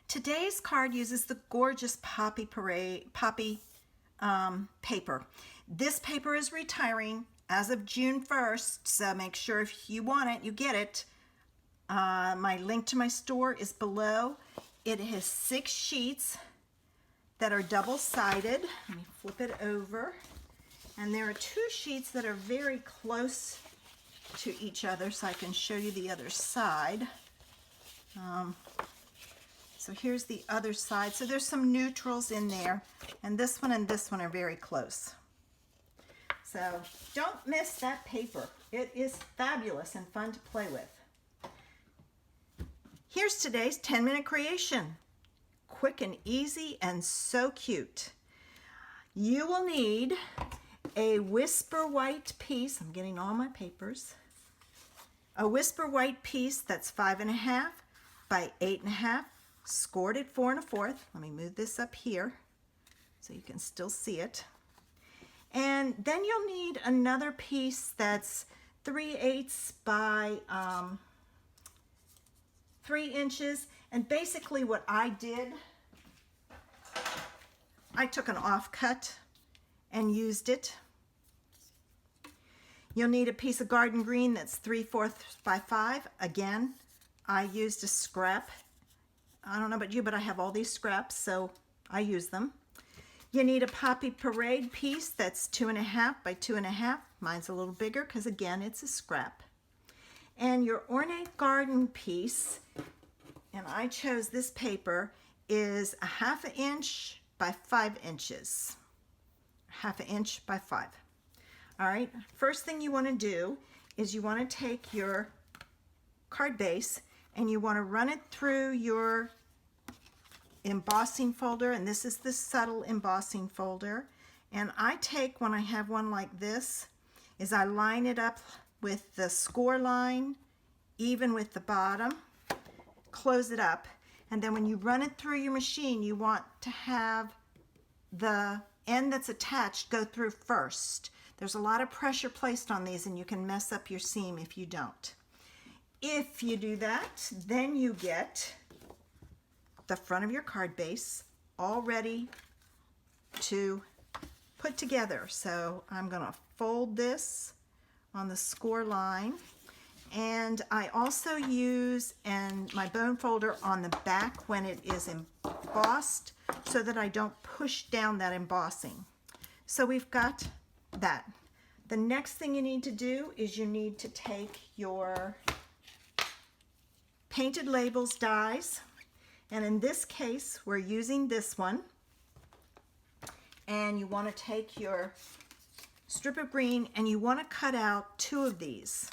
Today's card uses the gorgeous poppy paper. This paper is retiring as of June 1st, so make sure if you want it, you get it. My link to my store is below. It has 6 sheets that are double-sided. Let me flip it over. And there are 2 sheets that are very close to each other, so I can show you the other side. So here's the other side. So there's some neutrals in there, and this one are very close. So don't miss that paper. It is fabulous and fun to play with. Here's today's 10-minute creation. Quick and easy and so cute. You will need a Whisper White piece. I'm getting all my papers. A Whisper White piece that's 5.5 by 8.5, scored at 4 1/4. Let me move this up here so you can still see it. And then you'll need another piece that's 3/8 by 3 inches. And basically what I did, I took an offcut and used it. You'll need a piece of garden green that's 3/4 by 5. Again, I used a scrap. I don't know about you, but I have all these scraps, so I use them. You need a Poppy Parade piece that's 2.5 by 2.5. Mine's a little bigger because, again, it's a scrap. And your ornate garden piece, and I chose this paper, is 1/2 inch by 5 inches. 1/2 inch by 5. All right, first thing you want to do is you want to take your card base and you want to run it through your embossing folder, and this is the subtle embossing folder. And I take, when I have one like this, is I line it up with the score line, even with the bottom, close it up, and then when you run it through your machine, you want to have the end that's attached go through first. There's a lot of pressure placed on these, and you can mess up your seam if you don't. If you do that, then you get the front of your card base all ready to put together. So I'm going to fold this on the score line, and I also use my bone folder on the back when it is embossed so that I don't push down that embossing. So we've got that. The next thing you need to do is you need to take your Painted Labels dies, and in this case we're using this one, and you want to take your strip of green and you want to cut out 2 of these.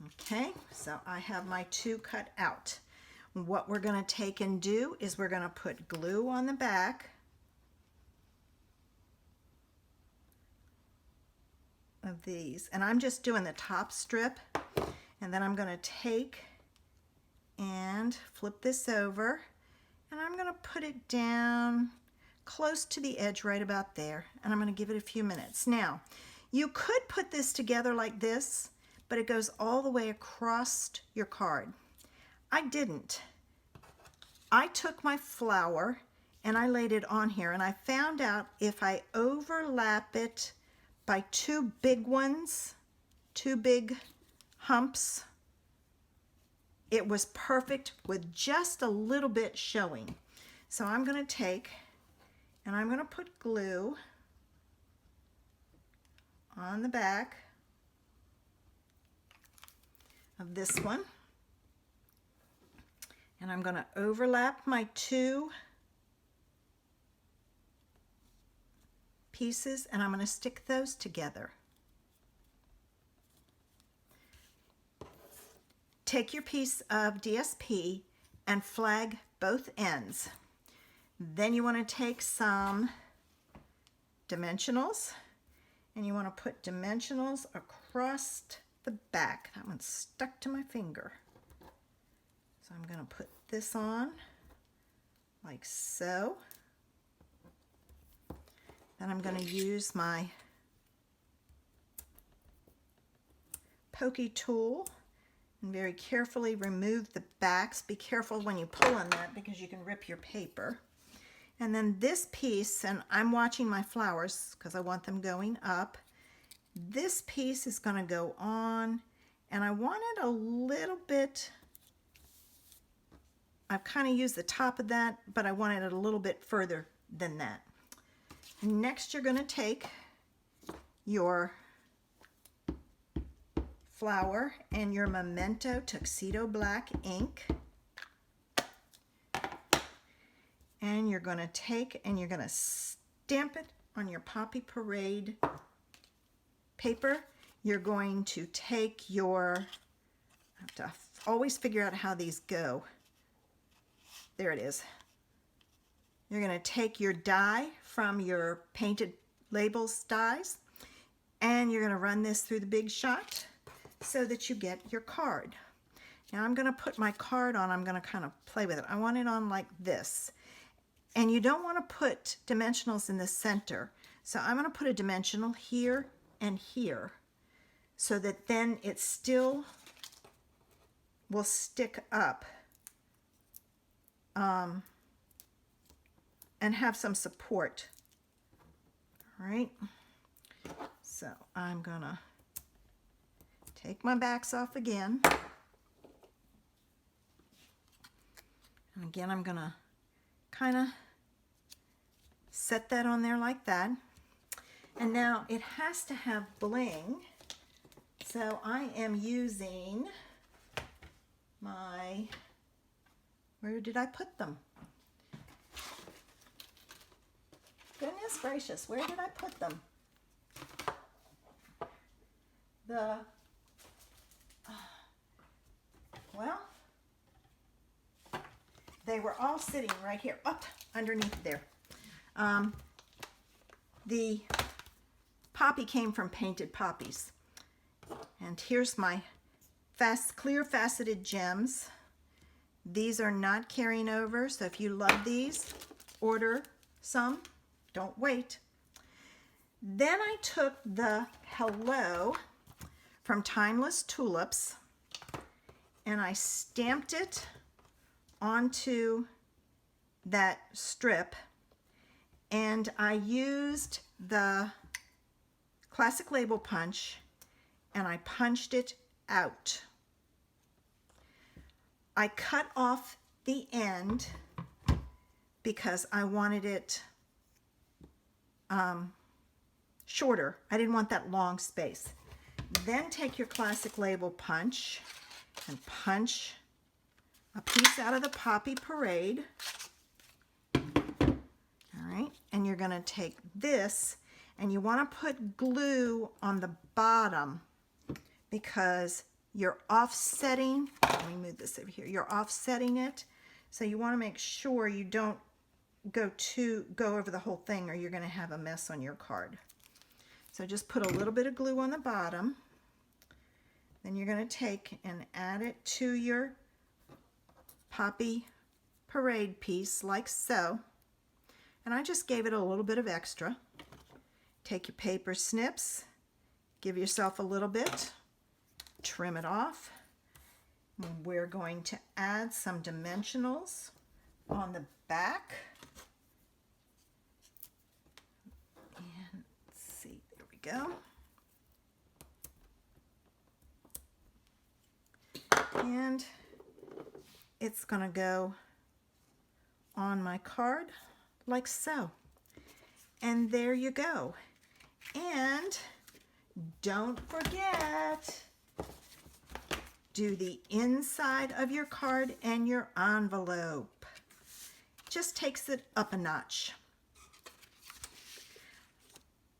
Okay, so I have my 2 cut out. What we're going to take and do is we're going to put glue on the back of these, and I'm just doing the top strip, and then I'm going to take and flip this over, and I'm going to put it down close to the edge right about there, and I'm going to give it a few minutes. Now, you could put this together like this, but it goes all the way across your card. I didn't. I took my flower and I laid it on here, and I found out if I overlap it by 2 big ones, 2 big humps, it was perfect with just a little bit showing. So I'm going to take and I'm going to put glue on the back of this one, and I'm going to overlap my 2 pieces, and I'm going to stick those together. Take your piece of DSP and flag both ends. Then you want to take some dimensionals, and you want to put dimensionals across the back. That one's stuck to my finger. So I'm going to put this on like so. Then I'm going to use my pokey tool and very carefully remove the backs. Be careful when you pull on that because you can rip your paper. And then this piece, and I'm watching my flowers because I want them going up. This piece is going to go on, and I want it a little bit, I've kind of used the top of that, but I want it a little bit further than that. Next, you're going to take your flower and your Memento Tuxedo Black ink, and you're going to take and you're going to stamp it on your Poppy Parade paper. You're going to take your, I have to always figure out how these go. There it is. You're going to take your die from your Painted Labels dies, and you're going to run this through the Big Shot so that you get your card. Now I'm going to put my card on. I'm going to kind of play with it. I want it on like this. And you don't want to put dimensionals in the center. So I'm going to put a dimensional here and here so that then it still will stick up and have some support. All right. So I'm going to take my backs off again. And again, I'm going to kind of set that on there like that. And now it has to have bling. So I am using my, where did I put them? Goodness gracious, where did I put them? Well, they were all sitting right here, up underneath there. The poppy came from Painted Poppies. And here's my clear faceted gems. These are not carrying over, so if you love these, order some. Don't wait. Then I took the Hello from Timeless Tulips and I stamped it onto that strip, and I used the Classic Label punch and I punched it out. I cut off the end because I wanted it shorter. I didn't want that long space. Then take your Classic Label punch and punch a piece out of the Poppy Parade. All right, and you're going to take this and you want to put glue on the bottom because you're offsetting. Let me move this over here. You're offsetting it, so you want to make sure you don't go over the whole thing, or you're going to have a mess on your card. So just put a little bit of glue on the bottom. Then you're going to take and add it to your Poppy Parade piece like so. And I just gave it a little bit of extra. Take your paper snips, give yourself a little bit, trim it off. We're going to add some dimensionals on the back. And let's see, there we go. And it's going to go on my card like so. And there you go. And don't forget, do the inside of your card and your envelope. Just takes it up a notch.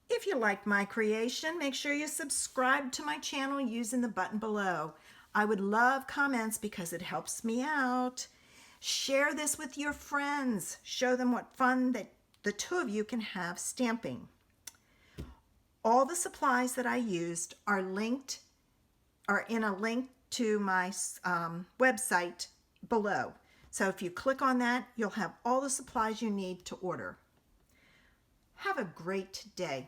If you like my creation, make sure you subscribe to my channel using the button below. I would love comments because it helps me out. Share this with your friends. Show them what fun that the two of you can have stamping. All the supplies that I used are in a link to my website below. So if you click on that, you'll have all the supplies you need to order. Have a great day.